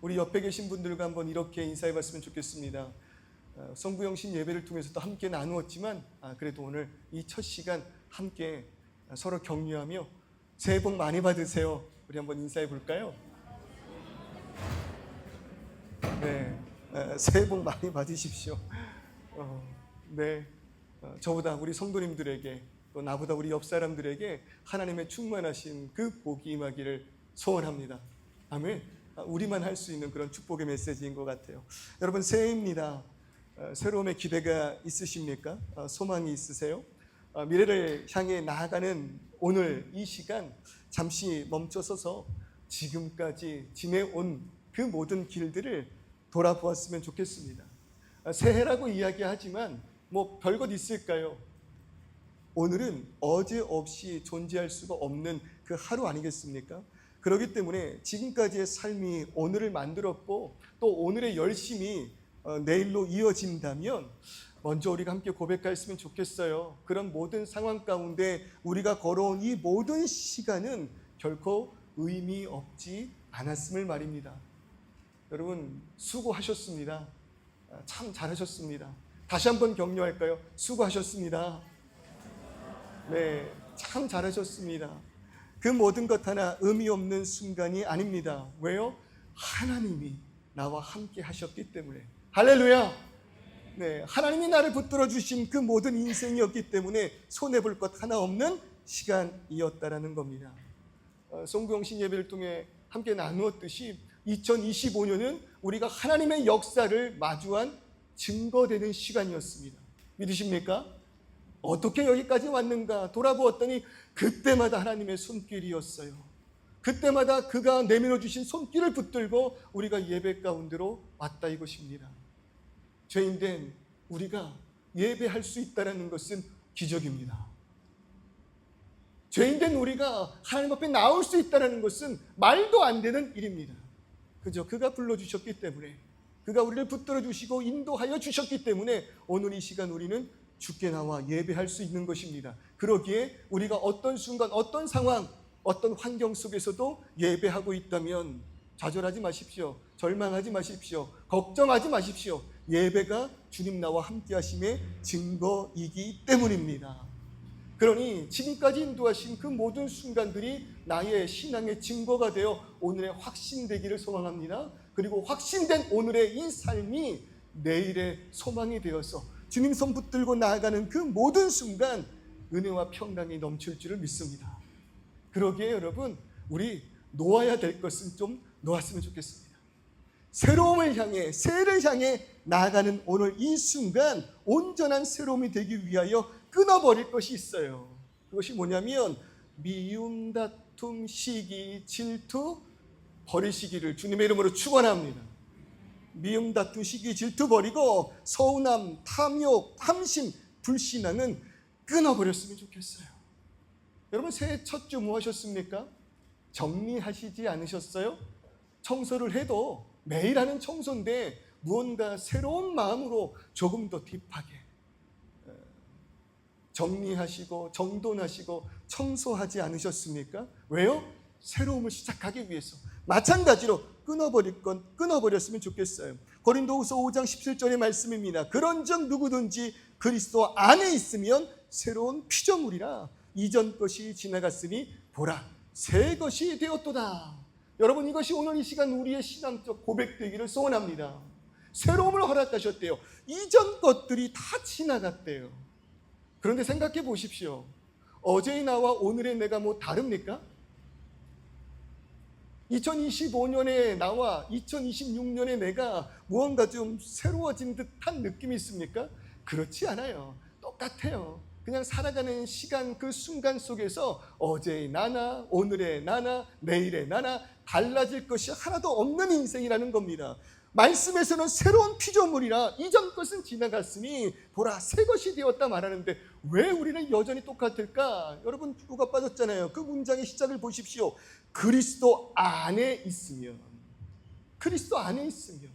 우리 옆에 계신 분들과 한번 이렇게 인사해 봤으면 좋겠습니다. 성부영신 예배를 통해서 또 함께 나누었지만 그래도 오늘 이 첫 시간 함께 서로 격려하며 새해 복 많이 받으세요. 우리 한번 인사해 볼까요? 네, 새해 복 많이 받으십시오. 저보다 우리 성도님들에게 또 나보다 우리 옆 사람들에게 하나님의 충만하신 그 복이 임하기를 소원합니다. 아멘. 우리만 할 수 있는 그런 축복의 메시지인 것 같아요. 여러분, 새해입니다. 새로움의 기대가 있으십니까? 소망이 있으세요? 미래를 향해 나아가는 오늘 이 시간 잠시 멈춰서서 지금까지 지내온 그 모든 길들을 돌아보았으면 좋겠습니다. 새해라고 이야기하지만 뭐 별것 있을까요? 오늘은 어제 없이 존재할 수가 없는 그 하루 아니겠습니까? 그렇기 때문에 지금까지의 삶이 오늘을 만들었고 또 오늘의 열심이 내일로 이어진다면 먼저 우리가 함께 고백했으면 좋겠어요. 그런 모든 상황 가운데 우리가 걸어온 이 모든 시간은 결코 의미 없지 않았음을 말입니다. 여러분, 수고하셨습니다. 참 잘하셨습니다. 다시 한번 격려할까요? 수고하셨습니다. 네, 참 잘하셨습니다. 그 모든 것 하나 의미 없는 순간이 아닙니다. 왜요? 하나님이 나와 함께 하셨기 때문에. 할렐루야! 네, 하나님이 나를 붙들어 주신 그 모든 인생이었기 때문에 손해볼 것 하나 없는 시간이었다라는 겁니다. 송구영신 예배를 통해 함께 나누었듯이 2025년은 우리가 하나님의 역사를 마주한 증거되는 시간이었습니다. 믿으십니까? 어떻게 여기까지 왔는가 돌아보았더니 그때마다 하나님의 손길이었어요. 그때마다 그가 내밀어 주신 손길을 붙들고 우리가 예배 가운데로 왔다 이것입니다. 죄인된 우리가 예배할 수 있다는 것은 기적입니다. 죄인된 우리가 하나님 앞에 나올 수 있다는 것은 말도 안 되는 일입니다. 그저 그가 불러주셨기 때문에, 그가 우리를 붙들어 주시고 인도하여 주셨기 때문에 오늘 이 시간 우리는 주께 나와 예배할 수 있는 것입니다. 그러기에 우리가 어떤 순간, 어떤 상황, 어떤 환경 속에서도 예배하고 있다면 좌절하지 마십시오. 절망하지 마십시오. 걱정하지 마십시오. 예배가 주님 나와 함께 하심의 증거이기 때문입니다. 그러니 지금까지 인도하신 그 모든 순간들이 나의 신앙의 증거가 되어 오늘의 확신되기를 소망합니다. 그리고 확신된 오늘의 이 삶이 내일의 소망이 되어서 주님 손 붙들고 나아가는 그 모든 순간 은혜와 평강이 넘칠 줄을 믿습니다. 그러기에 여러분, 우리 놓아야 될 것은 좀 놓았으면 좋겠습니다. 새로움을 향해, 새해를 향해 나아가는 오늘 이 순간 온전한 새로움이 되기 위하여 끊어버릴 것이 있어요. 그것이 뭐냐면 미움, 다툼, 시기, 질투 버리시기를 주님의 이름으로 축원합니다. 미움, 다툼, 시기, 질투 버리고 서운함, 탐욕, 탐심, 불신앙은 끊어버렸으면 좋겠어요. 여러분, 새해 첫 주 뭐 하셨습니까? 정리하시지 않으셨어요? 청소를 해도 매일 하는 청소인데 무언가 새로운 마음으로 조금 더 딥하게 정리하시고 정돈하시고 청소하지 않으셨습니까? 왜요? 새로움을 시작하기 위해서. 마찬가지로 끊어버릴 건 끊어버렸으면 좋겠어요. 고린도후서 5장 17절의 말씀입니다. 그런즉 누구든지 그리스도 안에 있으면 새로운 피조물이라 이전 것이 지나갔으니 보라 새 것이 되었도다. 여러분, 이것이 오늘 이 시간 우리의 신앙적 고백되기를 소원합니다. 새로움을 허락하셨대요. 이전 것들이 다 지나갔대요. 그런데 생각해 보십시오. 어제의 나와 오늘의 내가 뭐 다릅니까? 2025년의 나와 2026년의 내가 무언가 좀 새로워진 듯한 느낌이 있습니까? 그렇지 않아요. 똑같아요. 그냥 살아가는 시간 그 순간 속에서 어제의 나나 오늘의 나나 내일의 나나 달라질 것이 하나도 없는 인생이라는 겁니다. 말씀에서는 새로운 피조물이라 이전 것은 지나갔으니 보라 새 것이 되었다 말하는데 왜 우리는 여전히 똑같을까? 여러분, 누가 빠졌잖아요. 그 문장의 시작을 보십시오. 그리스도 안에 있으면, 그리스도 안에 있으면.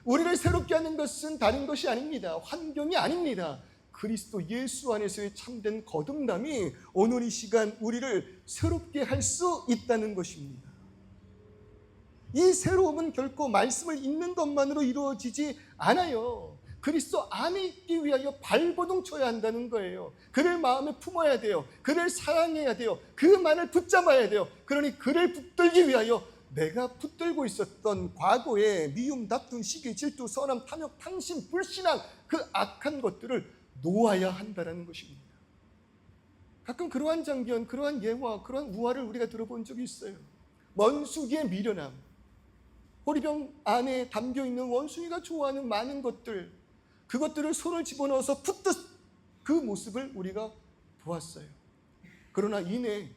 우리를 새롭게 하는 것은 다른 것이 아닙니다. 환경이 아닙니다. 그리스도 예수 안에서의 참된 거듭남이 오늘 이 시간 우리를 새롭게 할 수 있다는 것입니다. 이 새로움은 결코 말씀을 읽는 것만으로 이루어지지 않아요. 그리스도 안에 있기 위하여 발버둥 쳐야 한다는 거예요. 그를 마음에 품어야 돼요. 그를 사랑해야 돼요. 그 말을 붙잡아야 돼요. 그러니 그를 붙들기 위하여 내가 붙들고 있었던 과거의 미움, 다툼, 시기, 질투, 선함, 탐욕, 탕심, 불신앙, 그 악한 것들을 놓아야 한다는 것입니다. 가끔 그러한 장견, 그러한 예화, 그러한 우화를 우리가 들어본 적이 있어요. 원숭이의 미련함, 호리병 안에 담겨있는 원숭이가 좋아하는 많은 것들, 그것들을 손을 집어넣어서 풋듯 그 모습을 우리가 보았어요. 그러나 이내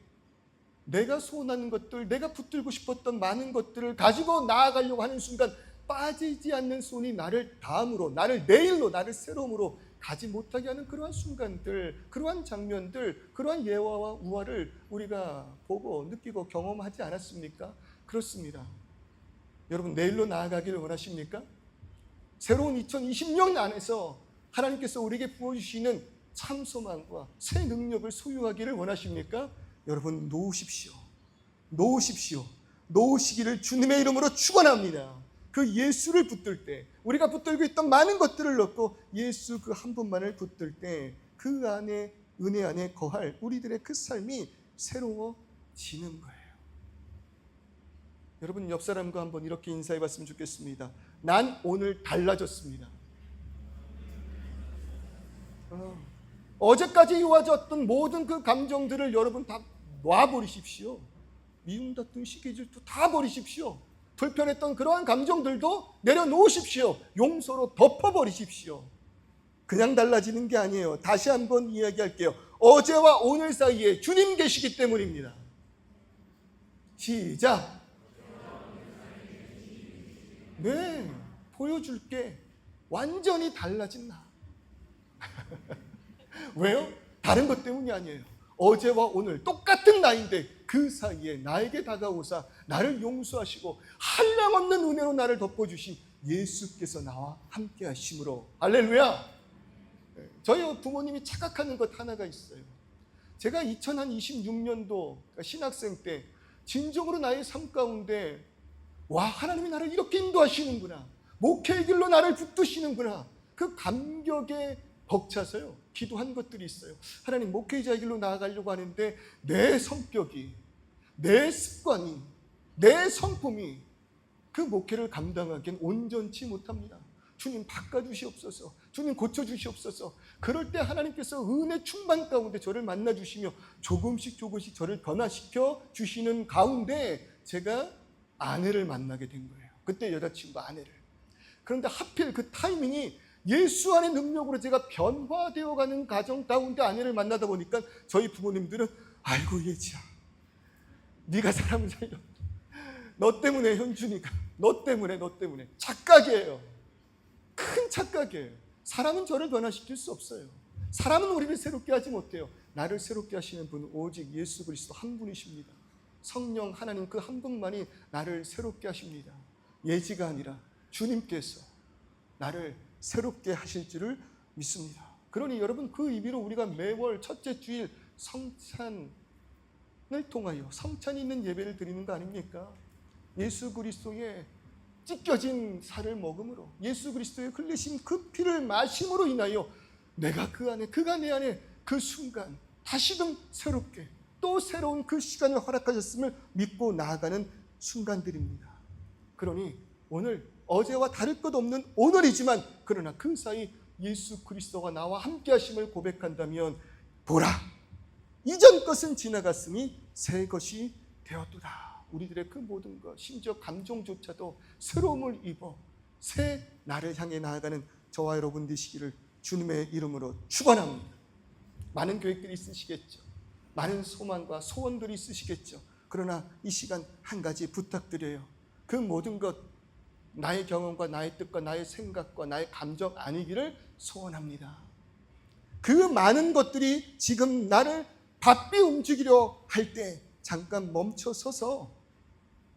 내가 소원하는 것들, 내가 붙들고 싶었던 많은 것들을 가지고 나아가려고 하는 순간 빠지지 않는 손이 나를 다음으로, 나를 내일로, 나를 새로움으로 가지 못하게 하는 그러한 순간들, 그러한 장면들, 그러한 예화와 우화를 우리가 보고 느끼고 경험하지 않았습니까? 그렇습니다. 여러분, 내일로 나아가기를 원하십니까? 새로운 2020년 안에서 하나님께서 우리에게 부어주시는 참 소망과 새 능력을 소유하기를 원하십니까? 여러분, 놓으십시오. 놓으십시오. 놓으시기를 주님의 이름으로 축원합니다. 그 예수를 붙들 때, 우리가 붙들고 있던 많은 것들을 넣고 예수 그 한 분만을 붙들 때 그 안에, 은혜 안에 거할 우리들의 그 삶이 새로워지는 거예요. 여러분, 옆 사람과 한번 이렇게 인사해 봤으면 좋겠습니다. 난 오늘 달라졌습니다. 어제까지 이어졌던 모든 그 감정들을 여러분 다 놔버리십시오. 미움, 다툼, 시기, 질투 다 버리십시오. 불편했던 그러한 감정들도 내려놓으십시오. 용서로 덮어버리십시오. 그냥 달라지는 게 아니에요. 다시 한번 이야기할게요. 어제와 오늘 사이에 주님 계시기 때문입니다. 시작. 네, 보여줄게. 완전히 달라진 나. 왜요? 다른 것 때문이 아니에요. 어제와 오늘 똑같은 나인데 그 사이에 나에게 다가오사 나를 용서하시고 한량없는 은혜로 나를 덮어주신 예수께서 나와 함께 하심으로. 할렐루야. 저희 부모님이 착각하는 것 하나가 있어요. 제가 2026년도 신학생 때 진정으로 나의 삶 가운데 와, 하나님이 나를 이렇게 인도하시는구나, 목회의 길로 나를 붙드시는구나, 그 감격에 벅차서요 기도한 것들이 있어요. 하나님, 목회자의 길로 나아가려고 하는데 내 성격이, 내 습관이, 내 성품이 그 목회를 감당하기엔 온전치 못합니다. 주님 바꿔주시옵소서. 주님 고쳐주시옵소서. 그럴 때 하나님께서 은혜 충만 가운데 저를 만나주시며 조금씩 저를 변화시켜 주시는 가운데 제가 아내를 만나게 된 거예요. 그때 여자친구 아내를. 그런데 하필 그 타이밍이 예수 안의 능력으로 제가 변화되어가는 가정 가운데 아내를 만나다 보니까 저희 부모님들은 아이고 예지야, 네가 사람을 살려, 너 때문에 현준이가, 너 때문에 착각이에요. 큰 착각이에요. 사람은 저를 변화시킬 수 없어요. 사람은 우리를 새롭게 하지 못해요. 나를 새롭게 하시는 분은 오직 예수 그리스도 한 분이십니다. 성령 하나님 그 한 분만이 나를 새롭게 하십니다. 예지가 아니라 주님께서 나를 새롭게 하실 줄을 믿습니다. 그러니 여러분, 그 의미로 우리가 매월 첫째 주일 성찬을 통하여 성찬이 있는 예배를 드리는 거 아닙니까? 예수 그리스도의 찢겨진 살을 먹음으로, 예수 그리스도의 흘리신 그 피를 마심으로 인하여 내가 그 안에, 그가 내 안에 그 순간 다시금 새롭게 또 새로운 그 시간을 허락하셨음을 믿고 나아가는 순간들입니다. 그러니 오늘 어제와 다를 것 없는 오늘이지만 그러나 그 사이 예수 그리스도가 나와 함께 하심을 고백한다면 보라, 이전 것은 지나갔으니 새 것이 되었도다. 우리들의 그 모든 것, 심지어 감정조차도 새로움을 입어 새 나를 향해 나아가는 저와 여러분 되시기를 주님의 이름으로 축원합니다. 많은 계획들이 있으시겠죠. 많은 소망과 소원들이 있으시겠죠. 그러나 이 시간 한 가지 부탁드려요. 그 모든 것, 나의 경험과 나의 뜻과 나의 생각과 나의 감정 아니기를 소원합니다. 그 많은 것들이 지금 나를 바삐 움직이려 할 때 잠깐 멈춰 서서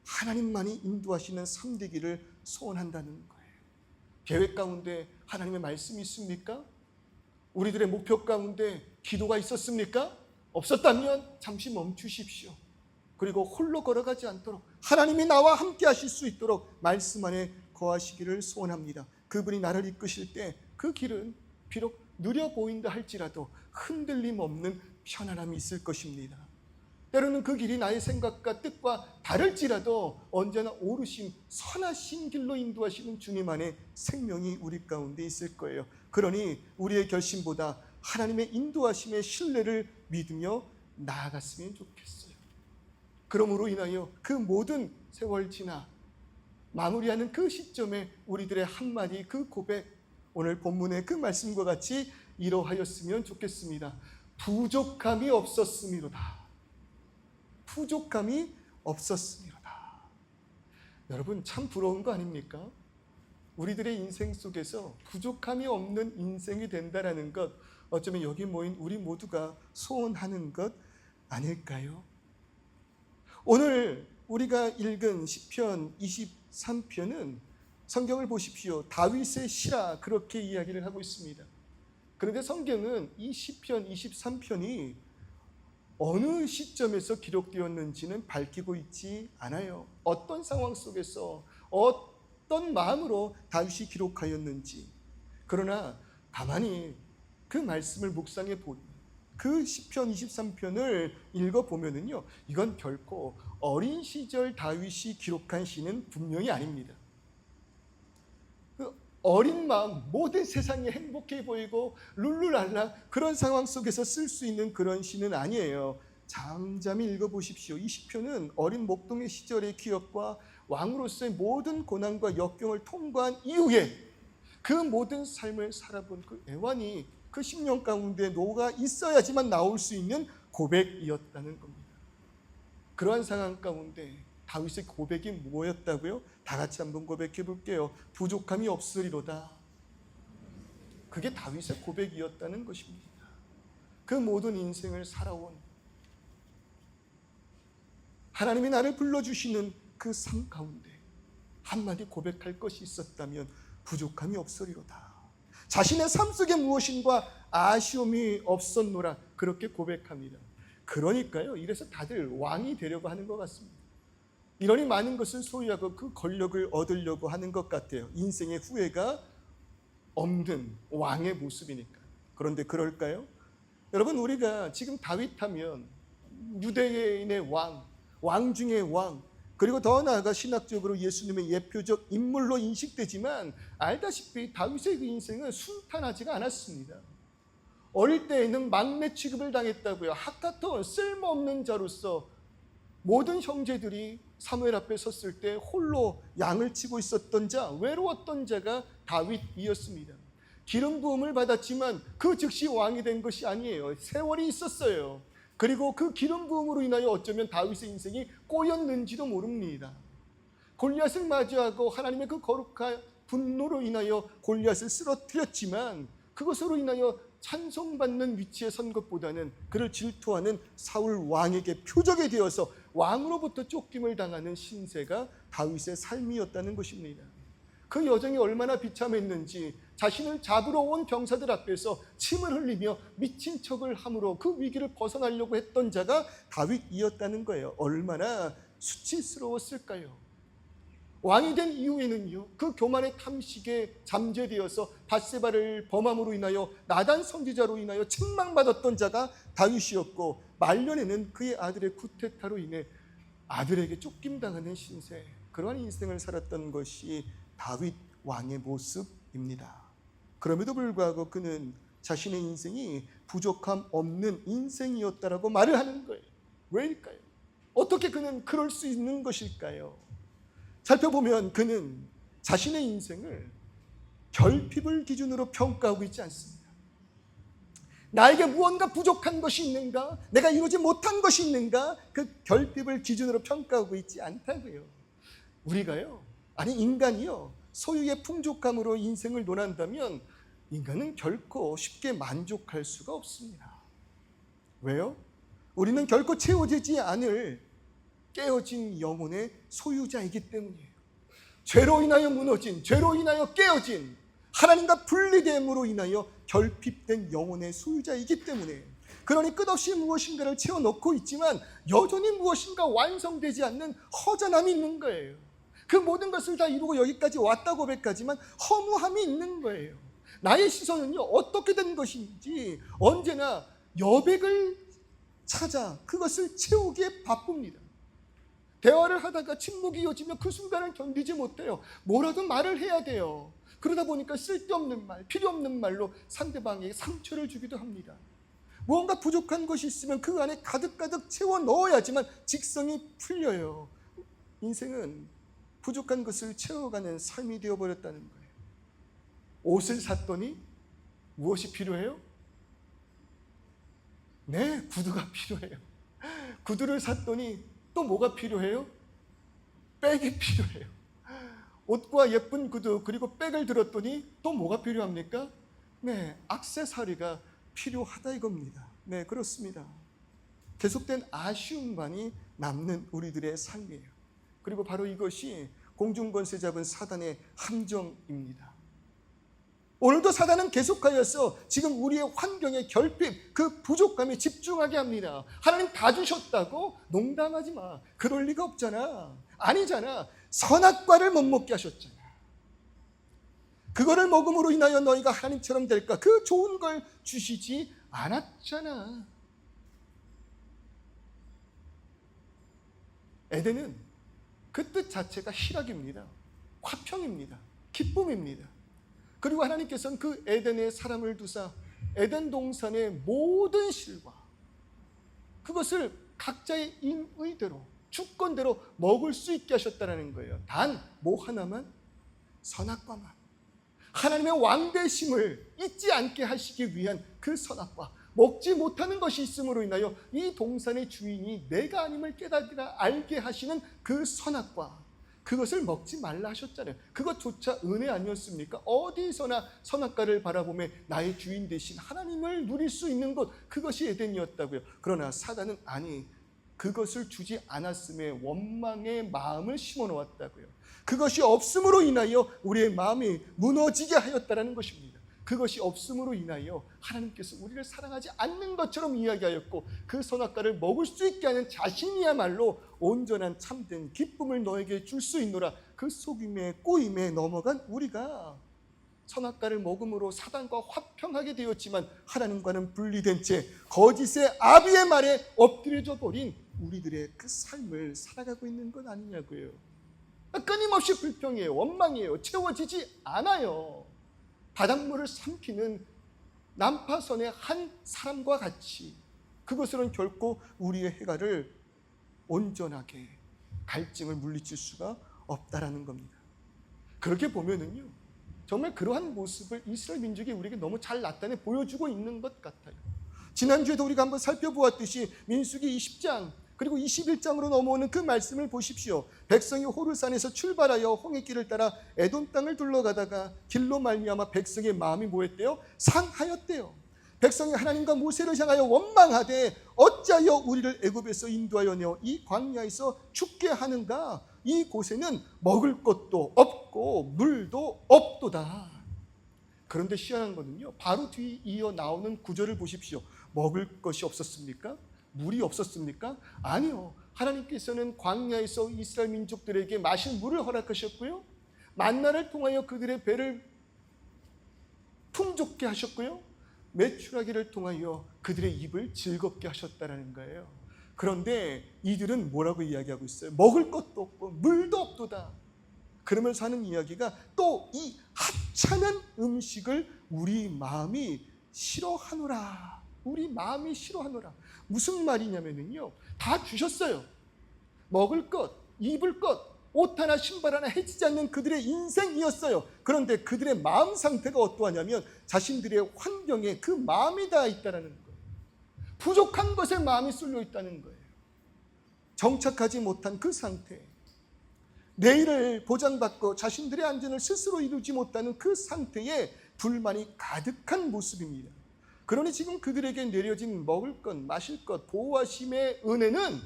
하나님만이 인도하시는 삶 되기를 소원한다는 거예요. 계획 가운데 하나님의 말씀이 있습니까? 우리들의 목표 가운데 기도가 있었습니까? 없었다면 잠시 멈추십시오. 그리고 홀로 걸어가지 않도록 하나님이 나와 함께 하실 수 있도록 말씀 안에 거하시기를 소원합니다. 그분이 나를 이끄실 때 그 길은 비록 느려 보인다 할지라도 흔들림 없는 편안함이 있을 것입니다. 때로는 그 길이 나의 생각과 뜻과 다를지라도 언제나 오르신 선하신 길로 인도하시는 주님 안에 생명이 우리 가운데 있을 거예요. 그러니 우리의 결심보다 하나님의 인도하심의 신뢰를 믿으며 나아갔으면 좋겠어요. 그러므로 인하여 그 모든 세월 지나 마무리하는 그 시점에 우리들의 한마디 그 고백, 오늘 본문의 그 말씀과 같이 이러하였으면 좋겠습니다. 부족함이 없었음이로다. 부족함이 없었음이로다. 여러분, 참 부러운 거 아닙니까? 우리들의 인생 속에서 부족함이 없는 인생이 된다는 것, 어쩌면 여기 모인 우리 모두가 소원하는 것 아닐까요? 오늘 우리가 읽은 시편 23편은 성경을 보십시오. 다윗의 시라 그렇게 이야기를 하고 있습니다. 그런데 성경은 이 시편 23편이 어느 시점에서 기록되었는지는 밝히고 있지 않아요. 어떤 상황 속에서 어떤 마음으로 다윗이 기록하였는지. 그러나 가만히 그 말씀을 묵상해 보면 그 시편 23편을 읽어보면은요, 이건 결코 어린 시절 다윗이 기록한 시는 분명히 아닙니다. 그 어린 마음, 모든 세상이 행복해 보이고 룰루랄라 그런 상황 속에서 쓸 수 있는 그런 시는 아니에요. 잠잠히 읽어보십시오. 이 시편은 어린 목동의 시절의 기억과 왕으로서의 모든 고난과 역경을 통과한 이후에 그 모든 삶을 살아본 그 애환이 그 10년 가운데 녹아 있어야지만 나올 수 있는 고백이었다는 겁니다. 그러한 상황 가운데 다윗의 고백이 뭐였다고요? 다 같이 한번 고백해 볼게요. 부족함이 없으리로다. 그게 다윗의 고백이었다는 것입니다. 그 모든 인생을 살아온 하나님이 나를 불러주시는 그 삶 가운데 한마디 고백할 것이 있었다면 부족함이 없으리로다. 자신의 삶 속에 무엇인가 아쉬움이 없었노라 그렇게 고백합니다. 그러니까요, 이래서 다들 왕이 되려고 하는 것 같습니다. 이러니 많은 것을 소유하고 그 권력을 얻으려고 하는 것 같아요. 인생의 후회가 없는 왕의 모습이니까. 그런데 그럴까요? 여러분, 우리가 지금 다윗 하면 유대인의 왕 중의 왕, 그리고 더 나아가 신학적으로 예수님의 예표적 인물로 인식되지만 알다시피 다윗의 그 인생은 순탄하지가 않았습니다. 어릴 때에는 막내 취급을 당했다고요. 하카톤, 쓸모없는 자로서 모든 형제들이 사무엘 앞에 섰을 때 홀로 양을 치고 있었던 자, 외로웠던 자가 다윗이었습니다. 기름 부음을 받았지만 그 즉시 왕이 된 것이 아니에요. 세월이 있었어요. 그리고 그 기름 부음으로 인하여 어쩌면 다윗의 인생이 꼬였는지도 모릅니다. 골리앗을 맞이하고 하나님의 그 거룩한 분노로 인하여 골리앗을 쓰러뜨렸지만 그것으로 인하여 찬송받는 위치에 선 것보다는 그를 질투하는 사울 왕에게 표적이 되어서 왕으로부터 쫓김을 당하는 신세가 다윗의 삶이었다는 것입니다. 그 여정이 얼마나 비참했는지 자신을 잡으러 온 병사들 앞에서 침을 흘리며 미친 척을 함으로 그 위기를 벗어나려고 했던 자가 다윗이었다는 거예요. 얼마나 수치스러웠을까요? 왕이 된 이후에는요, 그 교만의 탐식에 잠재되어서 밧세바를 범함으로 인하여 나단 선지자로 인하여 책망받았던 자가 다윗이었고, 말년에는 그의 아들의 쿠데타로 인해 아들에게 쫓김당하는 신세, 그러한 인생을 살았던 것이 다윗 왕의 모습입니다. 그럼에도 불구하고 그는 자신의 인생이 부족함 없는 인생이었다라고 말을 하는 거예요. 왜일까요? 어떻게 그는 그럴 수 있는 것일까요? 살펴보면 그는 자신의 인생을 결핍을 기준으로 평가하고 있지 않습니다. 나에게 무언가 부족한 것이 있는가? 내가 이루지 못한 것이 있는가? 그 결핍을 기준으로 평가하고 있지 않다고요. 우리가요, 아니 인간이요, 소유의 풍족함으로 인생을 논한다면 인간은 결코 쉽게 만족할 수가 없습니다. 왜요? 우리는 결코 채워지지 않을 깨어진 영혼의 소유자이기 때문이에요. 죄로 인하여 무너진, 죄로 인하여 깨어진, 하나님과 분리됨으로 인하여 결핍된 영혼의 소유자이기 때문에 그러니 끝없이 무엇인가를 채워넣고 있지만 여전히 무엇인가 완성되지 않는 허전함이 있는 거예요. 그 모든 것을 다 이루고 여기까지 왔다 고백하지만 허무함이 있는 거예요. 나의 시선은요, 어떻게 된 것인지 언제나 여백을 찾아 그것을 채우기에 바쁩니다. 대화를 하다가 침묵이 이어지면 그 순간을 견디지 못해요. 뭐라도 말을 해야 돼요. 그러다 보니까 쓸데없는 말, 필요 없는 말로 상대방에게 상처를 주기도 합니다. 무언가 부족한 것이 있으면 그 안에 가득가득 채워 넣어야지만 직성이 풀려요. 인생은 부족한 것을 채워가는 삶이 되어버렸다는 거예요. 옷을 샀더니 무엇이 필요해요? 네, 구두가 필요해요. 구두를 샀더니 또 뭐가 필요해요? 백이 필요해요. 옷과 예쁜 구두 그리고 백을 들었더니 또 뭐가 필요합니까? 네, 액세서리가 필요하다 이겁니다. 네, 그렇습니다. 계속된 아쉬움만이 남는 우리들의 삶이에요. 그리고 바로 이것이 공중권세 잡은 사단의 함정입니다. 오늘도 사단은 계속하여서 지금 우리의 환경의 결핍, 그 부족감에 집중하게 합니다. 하나님 다 주셨다고? 농담하지 마. 그럴 리가 없잖아. 아니잖아. 선악과를 못 먹게 하셨잖아. 그거를 먹음으로 인하여 너희가 하나님처럼 될까? 그 좋은 걸 주시지 않았잖아. 에덴은 그 뜻 자체가 희락입니다. 화평입니다. 기쁨입니다. 그리고 하나님께서는 그 에덴에 사람을 두사 에덴 동산의 모든 실과 그것을 각자의 임의대로 주권대로 먹을 수 있게 하셨다는 거예요. 단 뭐 하나만, 선악과만. 하나님의 왕되심을 잊지 않게 하시기 위한 그 선악과, 먹지 못하는 것이 있음으로 인하여 이 동산의 주인이 내가 아님을 깨닫으라 알게 하시는 그 선악과, 그것을 먹지 말라 하셨잖아요. 그것조차 은혜 아니었습니까? 어디서나 선악과를 바라보며 나의 주인 되신 하나님을 누릴 수 있는 것, 그것이 에덴이었다고요. 그러나 사단은 아니, 그것을 주지 않았음에 원망의 마음을 심어 놓았다고요. 그것이 없음으로 인하여 우리의 마음이 무너지게 하였다는 것입니다. 그것이 없음으로 인하여 하나님께서 우리를 사랑하지 않는 것처럼 이야기하였고, 그 선악과를 먹을 수 있게 하는 자신이야말로 온전한 참된 기쁨을 너에게 줄 수 있노라. 그 속임에 꼬임에 넘어간 우리가 선악과를 먹음으로 사단과 화평하게 되었지만 하나님과는 분리된 채 거짓의 아비의 말에 엎드려져 버린 우리들의 그 삶을 살아가고 있는 것 아니냐고요. 끊임없이 불평이에요. 원망이에요. 채워지지 않아요. 바닷물을 삼키는 난파선의 한 사람과 같이 그것으로는 결코 우리의 해가를 온전하게 갈증을 물리칠 수가 없다라는 겁니다. 그렇게 보면은요, 정말 그러한 모습을 이스라엘 민족이 우리에게 너무 잘 나타내 보여주고 있는 것 같아요. 지난주에도 우리가 한번 살펴보았듯이 민수기 20장 그리고 21장으로 넘어오는 그 말씀을 보십시오. 백성이 호르산에서 출발하여 홍해길을 따라 에돔 땅을 둘러가다가 길로 말미암아 백성의 마음이 뭐했대요? 상하였대요. 백성이 하나님과 모세를 향하여 원망하되 어찌하여 우리를 애굽에서 인도하여 내어 이 광야에서 죽게 하는가? 이 곳에는 먹을 것도 없고 물도 없도다. 그런데 희한한 거는요, 바로 뒤 이어 나오는 구절을 보십시오. 먹을 것이 없었습니까? 물이 없었습니까? 아니요. 하나님께서는 광야에서 이스라엘 민족들에게 마실 물을 허락하셨고요, 만나를 통하여 그들의 배를 풍족게 하셨고요, 메추라기를 통하여 그들의 입을 즐겁게 하셨다는 거예요. 그런데 이들은 뭐라고 이야기하고 있어요? 먹을 것도 없고 물도 없도다. 그러면서 하는 이야기가 또 이 하찮은 음식을 우리 마음이 싫어하노라. 우리 마음이 싫어하노라. 무슨 말이냐면요, 다 주셨어요. 먹을 것, 입을 것, 옷 하나 신발 하나 해치지 않는 그들의 인생이었어요. 그런데 그들의 마음 상태가 어떠하냐면 자신들의 환경에 그 마음이 다 있다는 거예요. 부족한 것에 마음이 쏠려 있다는 거예요. 정착하지 못한 그 상태, 내일을 보장받고 자신들의 안전을 스스로 이루지 못하는 그 상태에 불만이 가득한 모습입니다. 그러니 지금 그들에게 내려진 먹을 것, 마실 것, 보호하심의 은혜는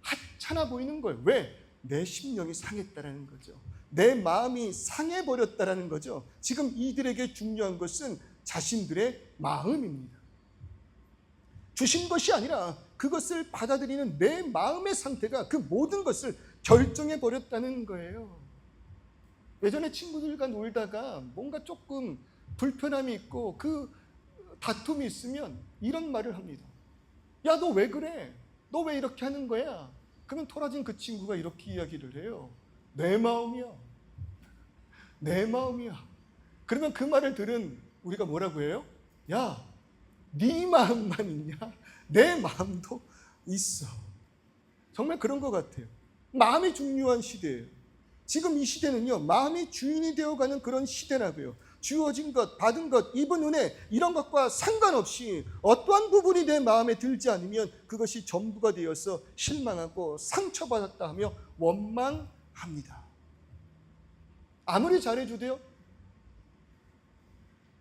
하찮아 보이는 거예요. 왜? 내 심령이 상했다라는 거죠. 내 마음이 상해버렸다라는 거죠. 지금 이들에게 중요한 것은 자신들의 마음입니다. 주신 것이 아니라 그것을 받아들이는 내 마음의 상태가 그 모든 것을 결정해 버렸다는 거예요. 예전에 친구들과 놀다가 뭔가 조금 불편함이 있고 그 다툼이 있으면 이런 말을 합니다. 야, 너 왜 그래? 너 왜 이렇게 하는 거야? 그러면 토라진 그 친구가 이렇게 이야기를 해요. 내 마음이야. 내 마음이야. 그러면 그 말을 들은 우리가 뭐라고 해요? 야, 네 마음만 있냐? 내 마음도 있어. 정말 그런 것 같아요. 마음이 중요한 시대예요. 지금 이 시대는요, 마음이 주인이 되어가는 그런 시대라고요. 주어진 것, 받은 것, 입은 은혜, 이런 것과 상관없이 어떠한 부분이 내 마음에 들지 않으면 그것이 전부가 되어서 실망하고 상처받았다 하며 원망합니다. 아무리 잘해주대요,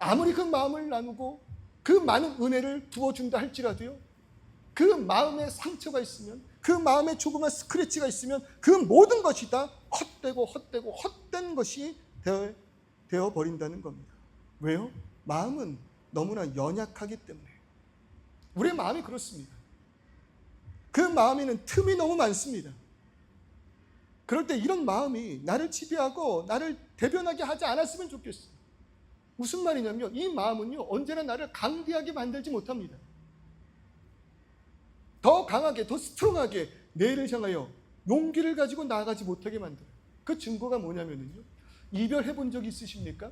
아무리 그 마음을 나누고 그 많은 은혜를 부어준다 할지라도요, 그 마음에 상처가 있으면, 그 마음에 조그만 스크래치가 있으면 그 모든 것이 다 헛되고 헛된 것이 되어버린다는 겁니다. 왜요? 마음은 너무나 연약하기 때문에. 우리의 마음이 그렇습니다. 그 마음에는 틈이 너무 많습니다. 그럴 때 이런 마음이 나를 지배하고 나를 대변하게 하지 않았으면 좋겠어요. 무슨 말이냐면 이 마음은요, 언제나 나를 강대하게 만들지 못합니다. 더 강하게, 더 스트롱하게 내일을 향하여 용기를 가지고 나아가지 못하게 만들어요. 그 증거가 뭐냐면요, 이별해 본 적 있으십니까?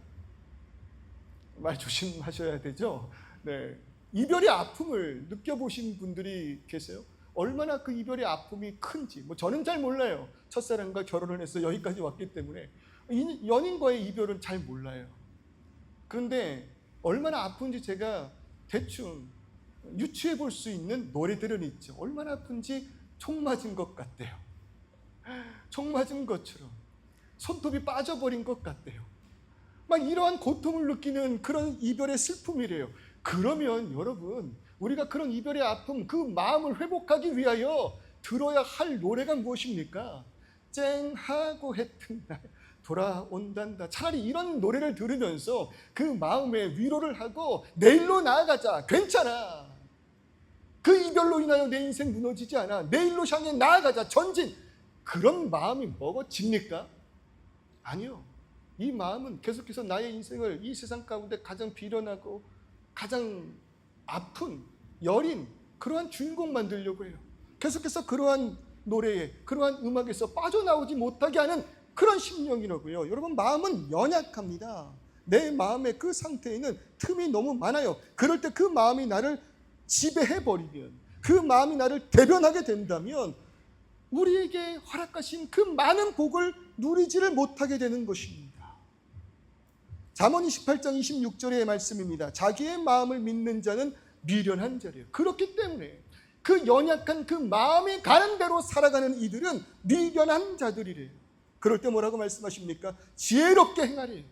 말 조심하셔야 되죠. 네. 이별의 아픔을 느껴보신 분들이 계세요? 얼마나 그 이별의 아픔이 큰지 저는 잘 몰라요. 첫사랑과 결혼을 해서 여기까지 왔기 때문에 연인과의 이별은 잘 몰라요. 그런데 얼마나 아픈지 제가 대충 유추해 볼 수 있는 노래들은 있죠. 얼마나 아픈지 총 맞은 것 같대요. 총 맞은 것처럼 손톱이 빠져버린 것 같대요. 막 이러한 고통을 느끼는 그런 이별의 슬픔이래요. 그러면 여러분, 우리가 그런 이별의 아픔, 그 마음을 회복하기 위하여 들어야 할 노래가 무엇입니까? 쨍하고 했던 날 돌아온단다. 차라리 이런 노래를 들으면서 그 마음에 위로를 하고 내일로 나아가자. 괜찮아. 그 이별로 인하여 내 인생 무너지지 않아. 내일로 향해 나아가자. 전진. 그런 마음이 먹어집니까? 아니요. 이 마음은 계속해서 나의 인생을 이 세상 가운데 가장 비련하고 가장 아픈, 여린 그러한 주인공 만들려고 해요. 계속해서 그러한 노래에, 그러한 음악에서 빠져나오지 못하게 하는 그런 심령이라고요. 여러분, 마음은 연약합니다. 내 마음의 그 상태에는 틈이 너무 많아요. 그럴 때 그 마음이 나를 지배해버리면, 그 마음이 나를 대변하게 된다면 우리에게 허락하신 그 많은 복을 누리지를 못하게 되는 것입니다. 잠언 28장 26절의 말씀입니다. 자기의 마음을 믿는 자는 미련한 자래요. 그렇기 때문에 그 연약한 그 마음이 가는 대로 살아가는 이들은 미련한 자들이래요. 그럴 때 뭐라고 말씀하십니까? 지혜롭게 행하래요.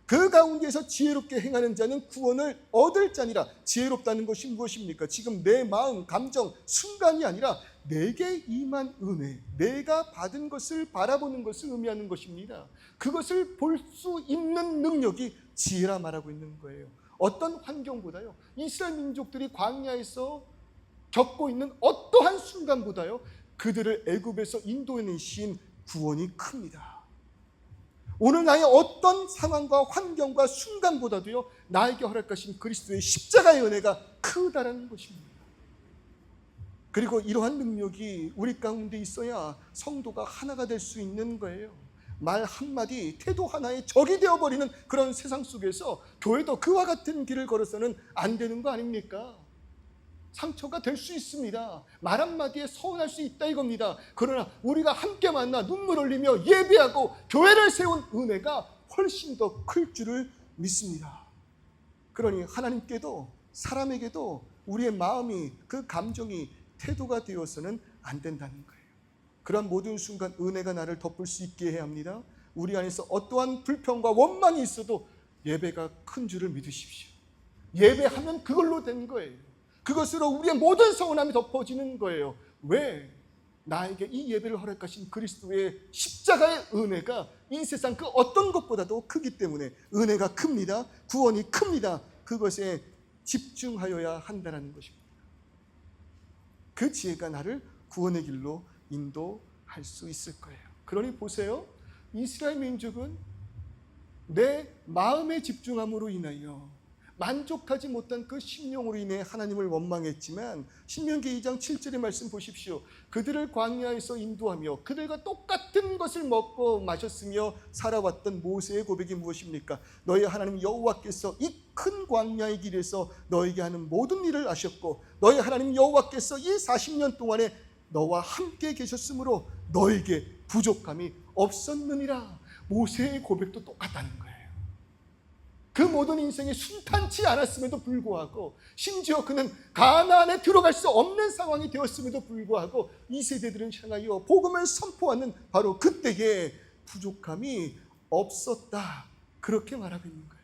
그 가운데서 지혜롭게 행하는 자는 구원을 얻을 자니라. 지혜롭다는 것이 무엇입니까? 지금 내 마음, 감정, 순간이 아니라 내게 임한 은혜, 내가 받은 것을 바라보는 것을 의미하는 것입니다. 그것을 볼 수 있는 능력이 지혜라 말하고 있는 거예요. 어떤 환경보다요, 이스라엘 민족들이 광야에서 겪고 있는 어떠한 순간보다요, 그들을 애굽에서 인도해내신 구원이 큽니다. 오늘 나의 어떤 상황과 환경과 순간보다도요, 나에게 허락하신 그리스도의 십자가의 은혜가 크다라는 것입니다. 그리고 이러한 능력이 우리 가운데 있어야 성도가 하나가 될 수 있는 거예요. 말 한마디, 태도 하나에 적이 되어버리는 그런 세상 속에서 교회도 그와 같은 길을 걸어서는 안 되는 거 아닙니까? 상처가 될 수 있습니다. 말 한마디에 서운할 수 있다 이겁니다. 그러나 우리가 함께 만나 눈물 흘리며 예배하고 교회를 세운 은혜가 훨씬 더 클 줄을 믿습니다. 그러니 하나님께도 사람에게도 우리의 마음이, 그 감정이 태도가 되어서는 안 된다는 거예요. 그런 모든 순간 은혜가 나를 덮을 수 있게 해야 합니다. 우리 안에서 어떠한 불평과 원망이 있어도 예배가 큰 줄을 믿으십시오. 예배하면 그걸로 된 거예요. 그것으로 우리의 모든 서운함이 덮어지는 거예요. 왜? 나에게 이 예배를 허락하신 그리스도의 십자가의 은혜가 이 세상 그 어떤 것보다도 크기 때문에 은혜가 큽니다. 구원이 큽니다. 그것에 집중하여야 한다는 것입니다. 그 지혜가 나를 구원의 길로 인도할 수 있을 거예요. 그러니 보세요. 이스라엘 민족은 내 마음의 집중함으로 인하여 만족하지 못한 그 심령으로 인해 하나님을 원망했지만 신명기 2장 7절의 말씀 보십시오. 그들을 광야에서 인도하며 그들과 똑같은 것을 먹고 마셨으며 살아왔던 모세의 고백이 무엇입니까? 너희 하나님 여호와께서 이 큰 광야의 길에서 너에게 하는 모든 일을 아셨고 너희 하나님 여호와께서 이 40년 동안에 너와 함께 계셨으므로 너에게 부족함이 없었느니라. 모세의 고백도 똑같다는 거예요. 그 모든 인생이 순탄치 않았음에도 불구하고 심지어 그는 가나안에 들어갈 수 없는 상황이 되었음에도 불구하고 이 세대들은 향하여 복음을 선포하는 바로 그때에 부족함이 없었다. 그렇게 말하고 있는 거예요.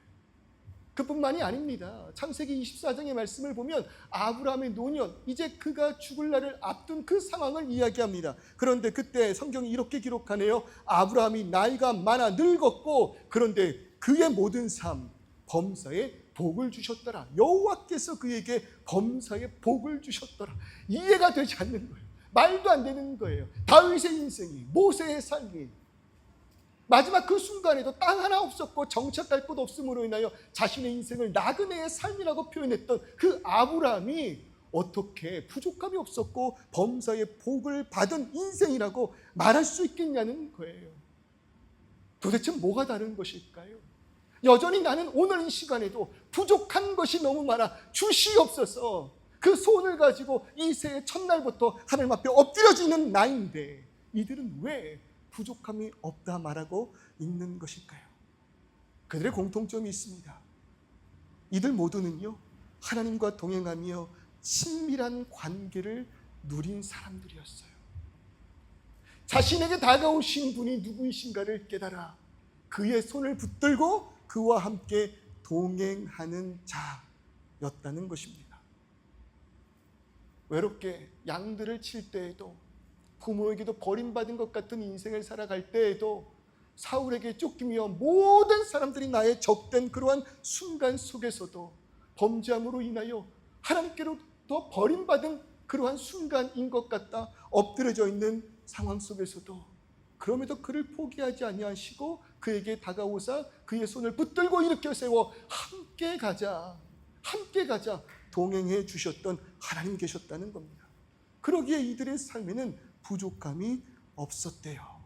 그뿐만이 아닙니다. 창세기 24장의 말씀을 보면 아브라함의 노년, 이제 그가 죽을 날을 앞둔 그 상황을 이야기합니다. 그런데 그때 성경이 이렇게 기록하네요. 아브라함이 나이가 많아 늙었고 그런데 그의 모든 삶 범사에 복을 주셨더라. 여호와께서 그에게 범사에 복을 주셨더라. 이해가 되지 않는 거예요. 말도 안 되는 거예요. 다윗의 인생이, 모세의 삶이 마지막 그 순간에도 땅 하나 없었고 정착할 곳 없음으로 인하여 자신의 인생을 나그네의 삶이라고 표현했던 그 아브라함이 어떻게 부족함이 없었고 범사의 복을 받은 인생이라고 말할 수 있겠냐는 거예요. 도대체 뭐가 다른 것일까요? 여전히 나는 오늘 이 시간에도 부족한 것이 너무 많아 주시옵소서 그 소원을 가지고 이 새해 첫날부터 하나님 앞에 엎드려지는 나인데 이들은 왜 부족함이 없다 말하고 있는 것일까요? 그들의 공통점이 있습니다. 이들 모두는요 하나님과 동행하며 친밀한 관계를 누린 사람들이었어요. 자신에게 다가오신 분이 누구이신가를 깨달아 그의 손을 붙들고 그와 함께 동행하는 자였다는 것입니다. 외롭게 양들을 칠 때에도 부모에게도 버림받은 것 같은 인생을 살아갈 때에도 사울에게 쫓기며 모든 사람들이 나의 적된 그러한 순간 속에서도 범죄함으로 인하여 하나님께로부터 버림받은 그러한 순간인 것 같다 엎드려져 있는 상황 속에서도 그럼에도 그를 포기하지 아니하시고 그에게 다가오사 그의 손을 붙들고 일으켜 세워 함께 가자 동행해 주셨던 하나님 계셨다는 겁니다. 그러기에 이들의 삶에는 부족함이 없었대요.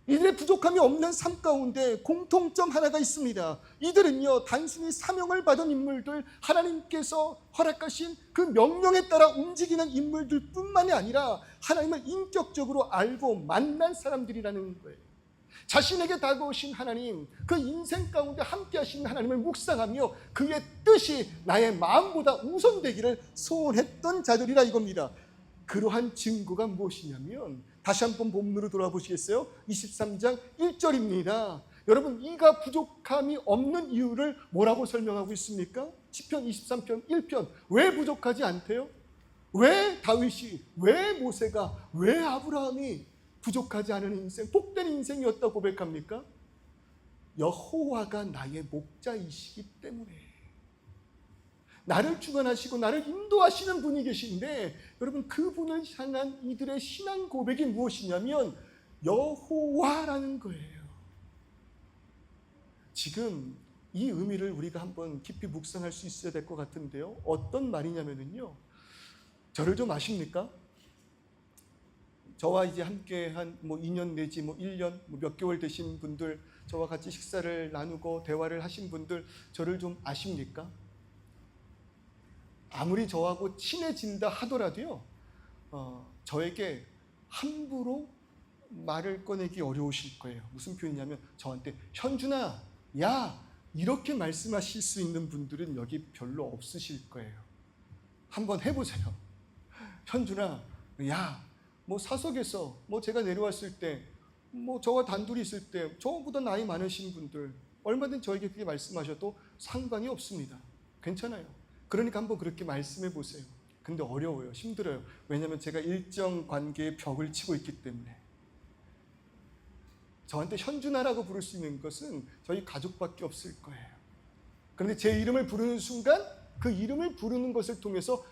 이들의 부족함이 없는 삶 가운데 공통점 하나가 있습니다. 이들은요 단순히 사명을 받은 인물들, 하나님께서 허락하신 그 명령에 따라 움직이는 인물들 뿐만이 아니라 하나님을 인격적으로 알고 만난 사람들이라는 거예요. 자신에게 다가오신 하나님, 그 인생 가운데 함께 하시는 하나님을 묵상하며 그의 뜻이 나의 마음보다 우선되기를 소원했던 자들이라 이겁니다. 그러한 증거가 무엇이냐면 다시 한번 본문으로 돌아보시겠어요? 23장 1절입니다. 여러분 이가 부족함이 없는 이유를 뭐라고 설명하고 있습니까? 시편 23편 1편 왜 부족하지 않대요? 왜 다윗이, 왜 모세가, 왜 아브라함이 부족하지 않은 인생, 복된 인생이었다고 고백합니까? 여호와가 나의 목자이시기 때문에. 나를 주관하시고 나를 인도하시는 분이 계신데 여러분 그분을 향한 이들의 신앙 고백이 무엇이냐면 여호와라는 거예요. 지금 이 의미를 우리가 한번 깊이 묵상할 수 있어야 될 것 같은데요. 어떤 말이냐면요. 저를 좀 아십니까? 저와 이제 함께 한 2년 내지 1년 몇 개월 되신 분들, 저와 같이 식사를 나누고 대화를 하신 분들 저를 좀 아십니까? 아무리 저하고 친해진다 하더라도요 저에게 함부로 말을 꺼내기 어려우실 거예요. 무슨 표현이냐면 저한테 현준아, 야 이렇게 말씀하실 수 있는 분들은 여기 별로 없으실 거예요. 한번 해보세요. 현준아, 야 사석에서 제가 내려왔을 때 저와 단둘이 있을 때 저보다 나이 많으신 분들 얼마든지 저에게 그렇게 말씀하셔도 상관이 없습니다. 괜찮아요. 그러니까 한번 그렇게 말씀해 보세요. 근데 어려워요. 힘들어요. 왜냐하면 제가 일정 관계의 벽을 치고 있기 때문에. 저한테 현준아라고 부를 수 있는 것은 저희 가족밖에 없을 거예요. 그런데 제 이름을 부르는 순간 그 이름을 부르는 것을 통해서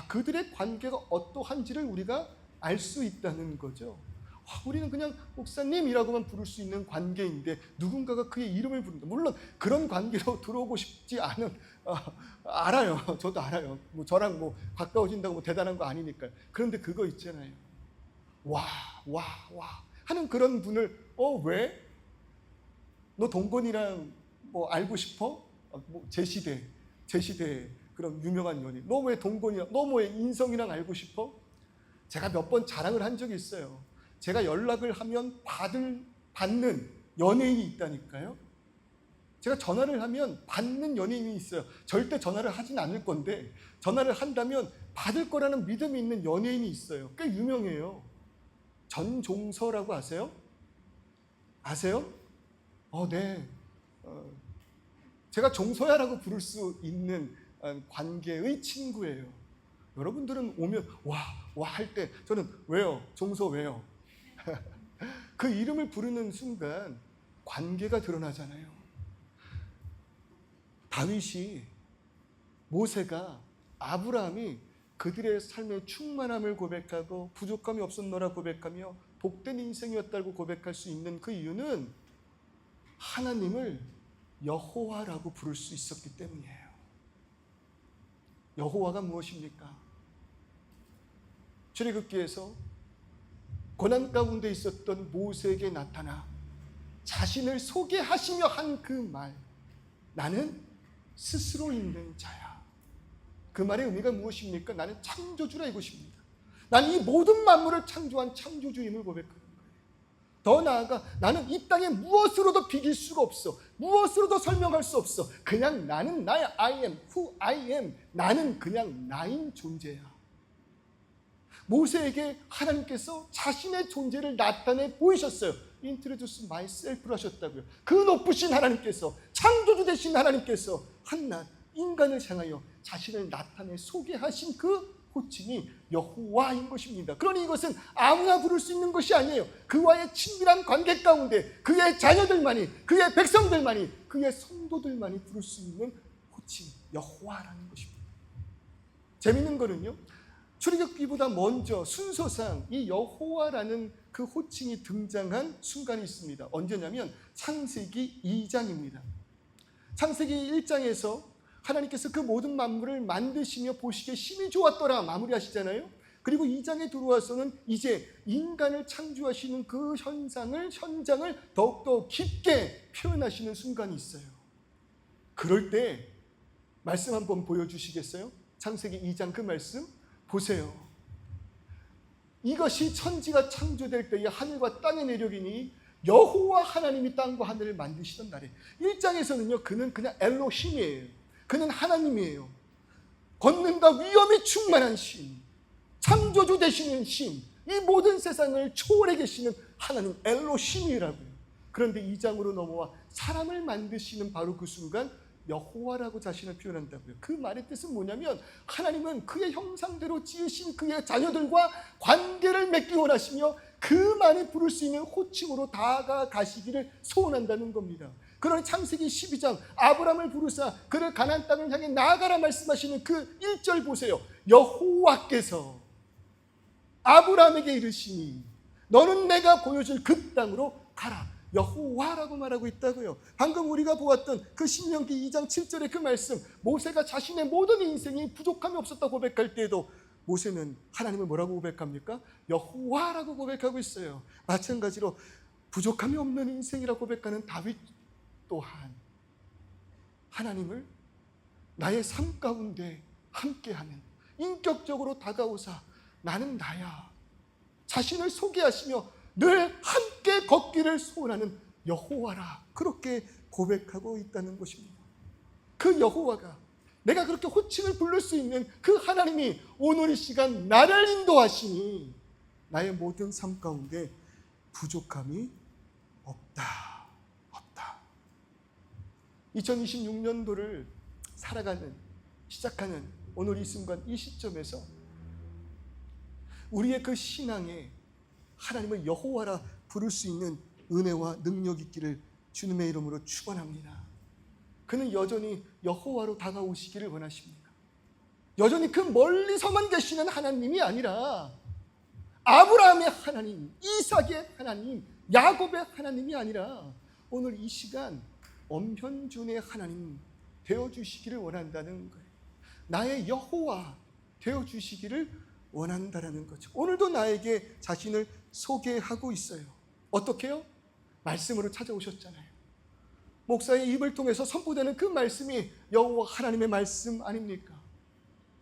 그들의 관계가 어떠한지를 우리가 알 수 있다는 거죠. 우리는 그냥 목사님이라고만 부를 수 있는 관계인데 누군가가 그의 이름을 부른다. 물론 그런 관계로 들어오고 싶지 않은, 알아요. 저도 알아요. 저랑 가까워진다고 대단한 거 아니니까요. 그런데 그거 있잖아요. 와 하는 그런 분을 왜? 너 동건이랑 알고 싶어? 제시대 그런 유명한 연인. 너 왜 동건이랑, 너 왜 인성이랑 알고 싶어? 제가 몇 번 자랑을 한 적이 있어요. 제가 연락을 하면 받는 연예인이 있다니까요. 제가 전화를 하면 받는 연예인이 있어요. 절대 전화를 하진 않을 건데 전화를 한다면 받을 거라는 믿음이 있는 연예인이 있어요. 꽤 유명해요. 전종서라고 아세요? 아세요? 네. 제가 종서야라고 부를 수 있는 관계의 친구예요. 여러분들은 오면 와 할 때 저는 왜요? 종서 왜요? 그 이름을 부르는 순간 관계가 드러나잖아요. 다윗이, 모세가, 아브라함이 그들의 삶의 충만함을 고백하고 부족함이 없었노라 고백하며 복된 인생이었다고 고백할 수 있는 그 이유는 하나님을 여호와라고 부를 수 있었기 때문이에요. 여호와가 무엇입니까? 출애굽기에서 고난 가운데 있었던 모세에게 나타나 자신을 소개하시며 한 그 말, 나는 스스로 있는 자야. 그 말의 의미가 무엇입니까? 나는 창조주라 이것입니다. 나는 이 모든 만물을 창조한 창조주임을 고백하는 거예요. 더 나아가 나는 이 땅에 무엇으로도 비길 수가 없어. 무엇으로도 설명할 수 없어. 그냥 나는 나야. I am who I am. 나는 그냥 나인 존재야. 모세에게 하나님께서 자신의 존재를 나타내 보이셨어요. Introduce myself를 하셨다고요. 그 높으신 하나님께서, 창조주 되신 하나님께서 한낱 인간을 향하여 자신을 나타내 소개하신 그 호칭이 여호와인 것입니다. 그러니 이것은 아무나 부를 수 있는 것이 아니에요. 그와의 친밀한 관계 가운데 그의 자녀들만이, 그의 백성들만이, 그의 성도들만이 부를 수 있는 호칭 여호와라는 것입니다. 재밌는 거는요, 출애굽기보다 먼저 순서상 이 여호와라는 그 호칭이 등장한 순간이 있습니다. 언제냐면 창세기 2장입니다. 창세기 1장에서 하나님께서 그 모든 만물을 만드시며 보시기에 심히 좋았더라 마무리하시잖아요. 그리고 2장에 들어와서는 이제 인간을 창조하시는 그 현장을 더욱더 깊게 표현하시는 순간이 있어요. 그럴 때 말씀 한번 보여주시겠어요? 창세기 2장 그 말씀 보세요. 이것이 천지가 창조될 때에 하늘과 땅의 내력이니 여호와 하나님이 땅과 하늘을 만드시던 날에, 1장에서는요 그는 그냥 엘로힘이에요. 그는 하나님이에요. 권능과 위엄이 충만한 신, 창조주 되시는 신, 이 모든 세상을 초월해 계시는 하나님 엘로힘이라고요. 그런데 2장으로 넘어와 사람을 만드시는 바로 그 순간 여호와라고 자신을 표현한다고요. 그 말의 뜻은 뭐냐면 하나님은 그의 형상대로 지으신 그의 자녀들과 관계를 맺기 원하시며 그만이 부를 수 있는 호칭으로 다가가시기를 소원한다는 겁니다. 그러니 창세기 12장 아브라함을 부르사 그를 가나안 땅을 향해 나아가라 말씀하시는 그 1절 보세요. 여호와께서 아브라함에게 이르시니 너는 내가 보여줄 그 땅으로 가라. 여호와라고 말하고 있다고요. 방금 우리가 보았던 그 신명기 2장 7절의 그 말씀, 모세가 자신의 모든 인생이 부족함이 없었다고 고백할 때에도 모세는 하나님을 뭐라고 고백합니까? 여호와라고 고백하고 있어요. 마찬가지로 부족함이 없는 인생이라고 고백하는 다윗 또한 하나님을 나의 삶 가운데 함께하는, 인격적으로 다가오사 나는 나야, 자신을 소개하시며 늘 함께 걷기를 소원하는 여호와라, 그렇게 고백하고 있다는 것입니다. 그 여호와가, 내가 그렇게 호칭을 부를 수 있는 그 하나님이 오늘 이 시간 나를 인도하시니 나의 모든 삶 가운데 부족함이 없다. 2026년도를 시작하는 오늘 이 순간, 이 시점에서 우리의 그 신앙에 하나님을 여호와라 부를 수 있는 은혜와 능력 있기를 주님의 이름으로 축원합니다. 그는 여전히 여호와로 다가오시기를 원하십니다. 여전히 그 멀리서만 계시는 하나님이 아니라 아브라함의 하나님, 이삭의 하나님, 야곱의 하나님이 아니라 오늘 이 시간 엄현준의 하나님 되어주시기를 원한다는 거예요. 나의 여호와 되어주시기를 원한다는 거죠. 오늘도 나에게 자신을 소개하고 있어요. 어떻게요? 말씀으로 찾아오셨잖아요. 목사의 입을 통해서 선포되는 그 말씀이 여호와 하나님의 말씀 아닙니까?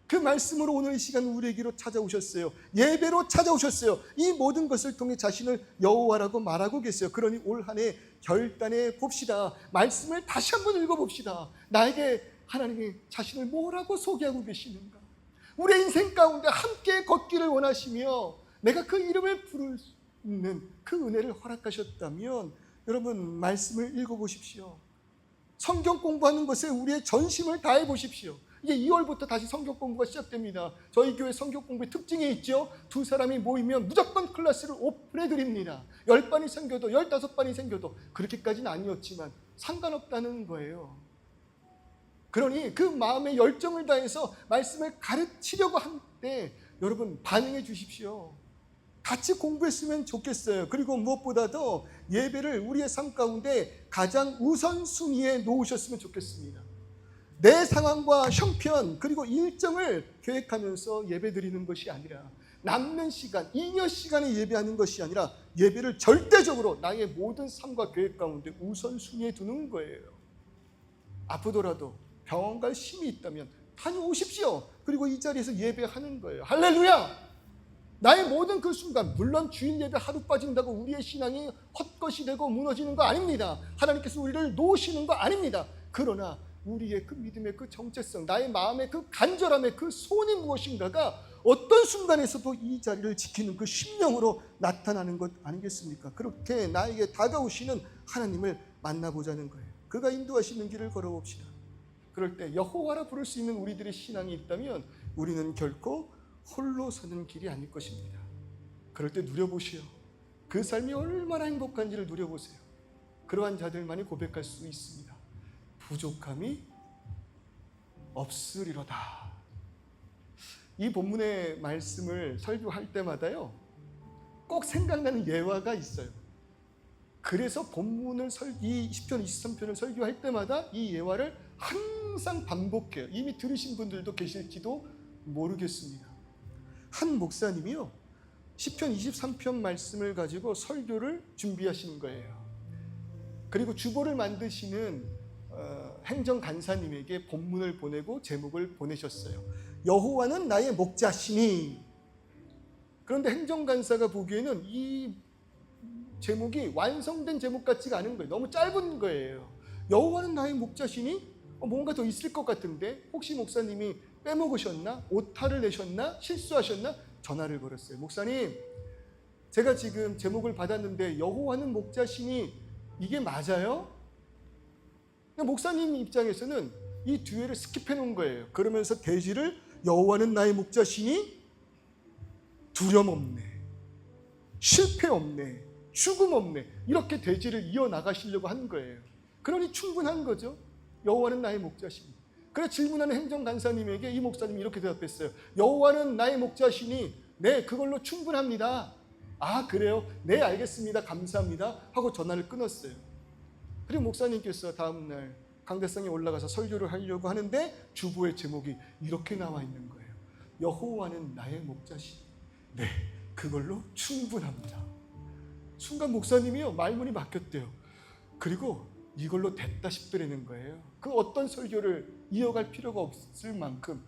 그 말씀으로 오늘 이 시간 우리에게로 찾아오셨어요. 예배로 찾아오셨어요. 이 모든 것을 통해 자신을 여호와라고 말하고 계세요. 그러니 올 한 해 결단해 봅시다. 말씀을 다시 한번 읽어봅시다. 나에게 하나님이 자신을 뭐라고 소개하고 계시는가? 우리의 인생 가운데 함께 걷기를 원하시며 내가 그 이름을 부를 수 있는 그 은혜를 허락하셨다면 여러분 말씀을 읽어보십시오. 성경 공부하는 것에 우리의 전심을 다해 보십시오. 이제 2월부터 다시 성경 공부가 시작됩니다. 저희 교회 성경 공부의 특징이 있죠. 2사람이 모이면 무조건 클래스를 오픈해 드립니다. 10반이 생겨도 15반이 생겨도 그렇게까지는 아니었지만 상관없다는 거예요. 그러니 그 마음의 열정을 다해서 말씀을 가르치려고 할 때 여러분 반응해 주십시오. 같이 공부했으면 좋겠어요. 그리고 무엇보다도 예배를 우리의 삶 가운데 가장 우선순위에 놓으셨으면 좋겠습니다. 내 상황과 형편 그리고 일정을 계획하면서 예배드리는 것이 아니라 남는 시간, 잉여 시간에 예배하는 것이 아니라 예배를 절대적으로 나의 모든 삶과 계획 가운데 우선순위에 두는 거예요. 아프더라도 병원 갈 힘이 있다면 다녀오십시오. 그리고 이 자리에서 예배하는 거예요. 할렐루야! 나의 모든 그 순간, 물론 주일 예배 하루 빠진다고 우리의 신앙이 헛것이 되고 무너지는 거 아닙니다. 하나님께서 우리를 놓으시는 거 아닙니다. 그러나 우리의 그 믿음의 그 정체성, 나의 마음의 그 간절함의 그 소원이 무엇인가가 어떤 순간에서도 이 자리를 지키는 그 심령으로 나타나는 것 아니겠습니까? 그렇게 나에게 다가오시는 하나님을 만나보자는 거예요. 그가 인도하시는 길을 걸어봅시다. 그럴 때 여호와라 부를 수 있는 우리들의 신앙이 있다면 우리는 결코 홀로 서는 길이 아닐 것입니다. 그럴 때 누려보시오. 그 삶이 얼마나 행복한지를 누려보세요. 그러한 자들만이 고백할 수 있습니다. 부족함이 없으리로다. 이 본문의 말씀을 설교할 때마다요 꼭 생각나는 예화가 있어요. 그래서 본문을 이 10편 23편을 설교할 때마다 이 예화를 항상 반복해요. 이미 들으신 분들도 계실지도 모르겠습니다. 한 목사님이요 10편 23편 말씀을 가지고 설교를 준비하시는 거예요. 그리고 주보를 만드시는 행정간사님에게 본문을 보내고 제목을 보내셨어요. 여호와는 나의 목자시니. 그런데 행정간사가 보기에는 이 제목이 완성된 제목 같지가 않은 거예요. 너무 짧은 거예요. 여호와는 나의 목자시니? 뭔가 더 있을 것 같은데 혹시 목사님이 빼먹으셨나? 오타를 내셨나? 실수하셨나? 전화를 걸었어요. 목사님, 제가 지금 제목을 받았는데 여호와는 목자시니 이게 맞아요? 목사님 입장에서는 이 뒤에를 스킵해 놓은 거예요. 그러면서 대지를 여호와는 나의 목자시니 두려움 없네, 실패 없네, 죽음 없네 이렇게 대지를 이어나가시려고 한 거예요. 그러니 충분한 거죠. 여호와는 나의 목자시니. 그래서 질문하는 행정간사님에게 이 목사님이 이렇게 대답했어요. 여호와는 나의 목자시니 네 그걸로 충분합니다. 아 그래요? 네 알겠습니다. 감사합니다 하고 전화를 끊었어요. 그리고 목사님께서 다음날 강대상에 올라가서 설교를 하려고 하는데 주보의 제목이 이렇게 나와 있는 거예요. 여호와는 나의 목자시니 네 그걸로 충분합니다. 순간 목사님이요 말문이 막혔대요. 그리고 이걸로 됐다 싶더라는 거예요. 그 어떤 설교를 이어갈 필요가 없을 만큼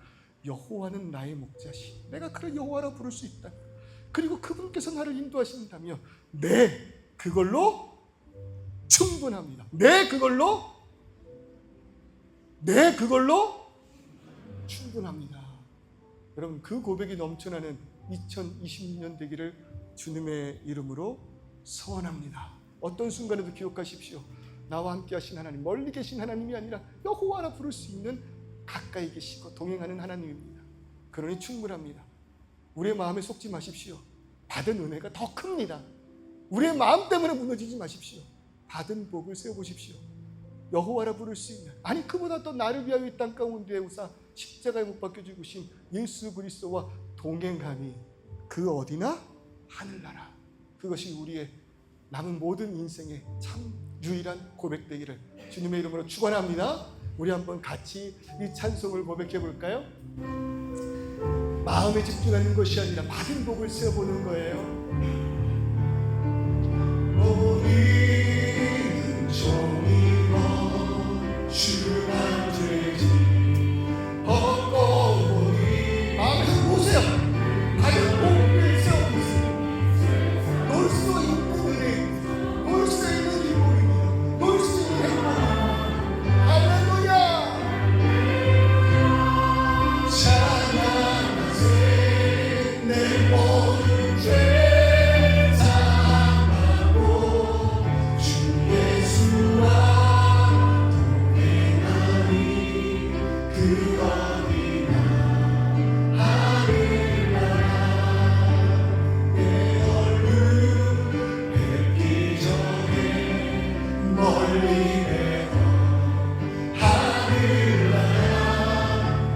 여호와는 나의 목자시니 내가 그를 여호와라 부를 수 있다. 그리고 그분께서 나를 인도하신다며 네 그걸로 충분합니다. 네 그걸로 충분합니다. 여러분 그 고백이 넘쳐나는 2020년 되기를 주님의 이름으로 소원합니다. 어떤 순간에도 기억하십시오. 나와 함께 하신 하나님, 멀리 계신 하나님이 아니라 여호와라 부를 수 있는 가까이 계시고 동행하는 하나님입니다. 그러니 충분합니다. 우리의 마음에 속지 마십시오. 받은 은혜가 더 큽니다. 우리의 마음 때문에 무너지지 마십시오. 받은 복을 세워보십시오. 여호와라 부를 수 있는, 아니 그보다 더 나를 위하여 이 땅 가운데 오사 십자가에 못 박혀 죽으신 예수 그리스도와 동행함이 그 어디나 하늘나라. 그것이 우리의 남은 모든 인생의 참 유일한 고백되기를 주님의 이름으로 축원합니다. 우리 한번 같이 이 찬송을 고백해 볼까요? 마음에 집중하는 것이 아니라 받은 복을 세어보는 거예요. 우리는 종이고 주만 되지 얻고 보니 마음에서 보세요. 받은 복을 세어보세요. 놀 수 있는 은혜, 놀 수 있는 기쁨입니다. 놀 수 있는 행복입니다. 할렐루야. 찬양하세 내 모든 죄 사함하고 주 예수와 동행하니 그 어디나 하늘나라. 내 얼굴 뵙기 전에 멀리 내어 하늘나라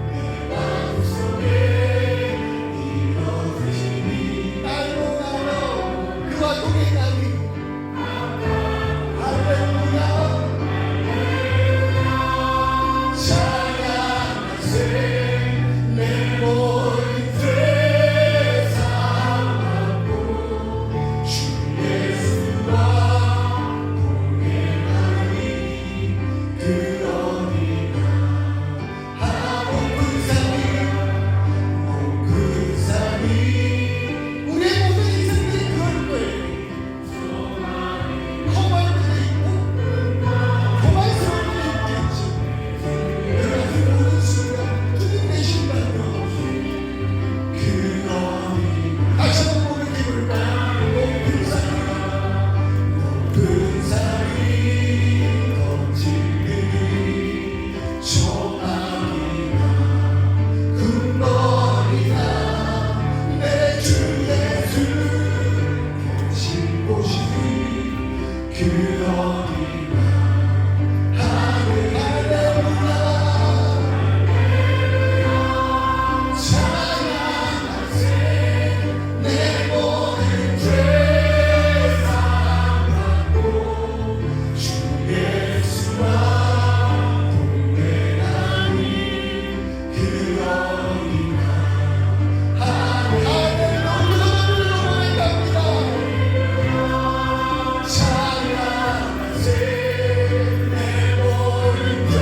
내 마음속에 이루어지니 나로 그와 동행하니 할렐루야. 찬양하세 내 모든 죄 사함하고 주 예수와 동행하니 그 어디나 높은 산이 우리의 모든 인생들이 그럴 거예요. 험한 데도 있고 고만스러운 데도 있겠지. 그러나 그 모든 순간 주님 되신 바로 그 어디나 다시 한번 고백해 볼까요? 높은 산이 거칠으니 조망이나 금머리나 내 주 예수 보신 곳이 그 어디나 할렐루야. 찬양하세 내 모든 죄 사함하고 주 예수와 동행하니 그 어디나 할렐루야. 찬양하세 내 모든 죄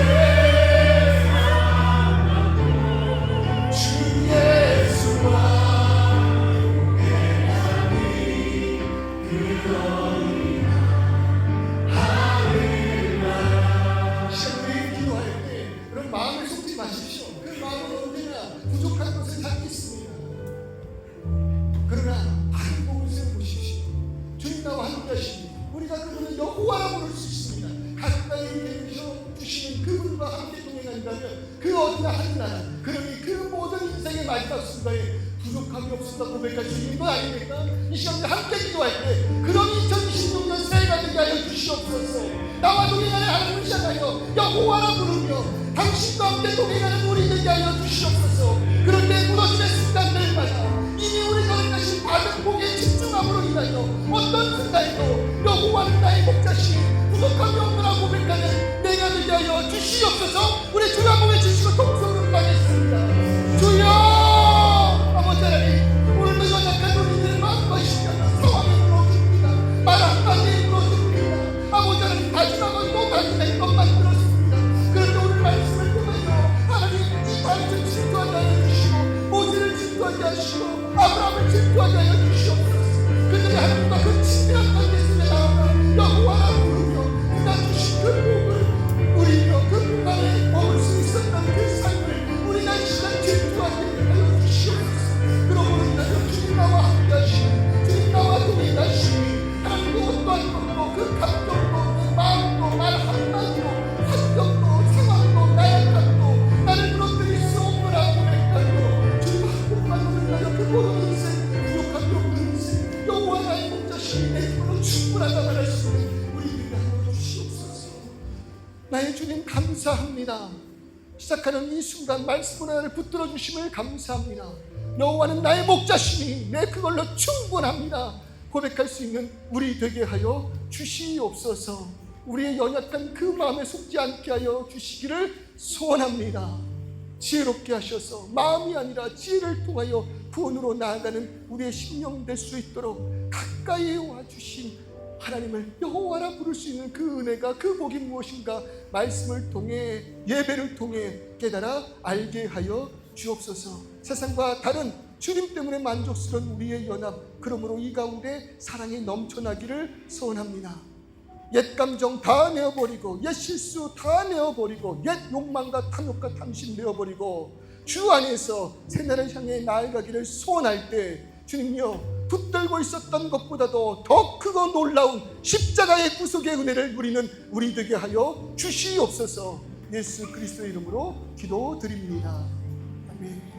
사함하고 주 예수와 동행하니 그 어디나 하늘나라. 우리 기도할 때 그런 마음을 속지 마십시오. 그 마음은 언제나 부족한 것을 갖고 있습니다. 그러나 다른 복을 세워보십시오. 주님 나와 함께 하십니다. 우리가 그분을 여호와라 부를 수 있습니다. 가까이 계셔 주시는 그분과 함께 동행한다면 그 어디나 하늘나라. 그러니 그 모든 인생의 마지막 순간에 부족함이 없었다 고백할 수 있는 거 아닙니까? 이 시간에 함께 기도할 때 그런 2026년 새해가 되게 하여 주시옵소서. 나와 동행하는 하나님을 시작하여 여호와라 부르며 당신과 함께 동행하는 우리 되게 하여 주시옵소서. 그런데 무너짐의 순간들마다 이미 우리가 가신 받은 복에 집중함으로 인하여 어떤 순간에도 여호와는 나의 목자신 부족함이 없노라 고백하는 내가 되게 하여 주시옵소서. 우리 주여 한번 주시고 동성으로 가겠습니다. 주여 아버지 하나님, 오늘도 연약한 우리들의 마음과 심령은 상황에 무너집니다. 말 한마디에 무너집니다. 아버지 하나님, 다짐하고 또 다짐할 것만 들었습니다. 그런데 오늘 말씀을 통하여 하나님 이 말씀 진도하게 하여 주시고 나의 주님 감사합니다. 시작하는 이 순간 말씀으로 나를 붙들어 주심을 감사합니다. 여호와는 나의 목자시니 내 그걸로 충분합니다. 고백할 수 있는 우리 되게 하여 주시옵소서. 우리의 연약한 그 마음에 속지 않게 하여 주시기를 소원합니다. 지혜롭게 하셔서 마음이 아니라 지혜를 통하여 구원으로 나아가는 우리의 심령 될 수 있도록 가까이 와주신 하나님을 여호와라 부를 수 있는 그 은혜가, 그 복이 무엇인가 말씀을 통해, 예배를 통해 깨달아 알게 하여 주옵소서. 세상과 다른 주님 때문에 만족스러운 우리의 연합, 그러므로 이 가운데 사랑이 넘쳐나기를 소원합니다. 옛 감정 다 내어버리고, 옛 실수 다 내어버리고, 옛 욕망과 탐욕과 탐심 내어버리고 주 안에서 새날을 향해 나아가기를 소원할 때 주님요, 붙들고 있었던 것보다도 더 크고 놀라운 십자가의 구속의 은혜를 누리는 우리 되게 하여 주시옵소서. 예수 그리스도의 이름으로 기도드립니다. 아멘.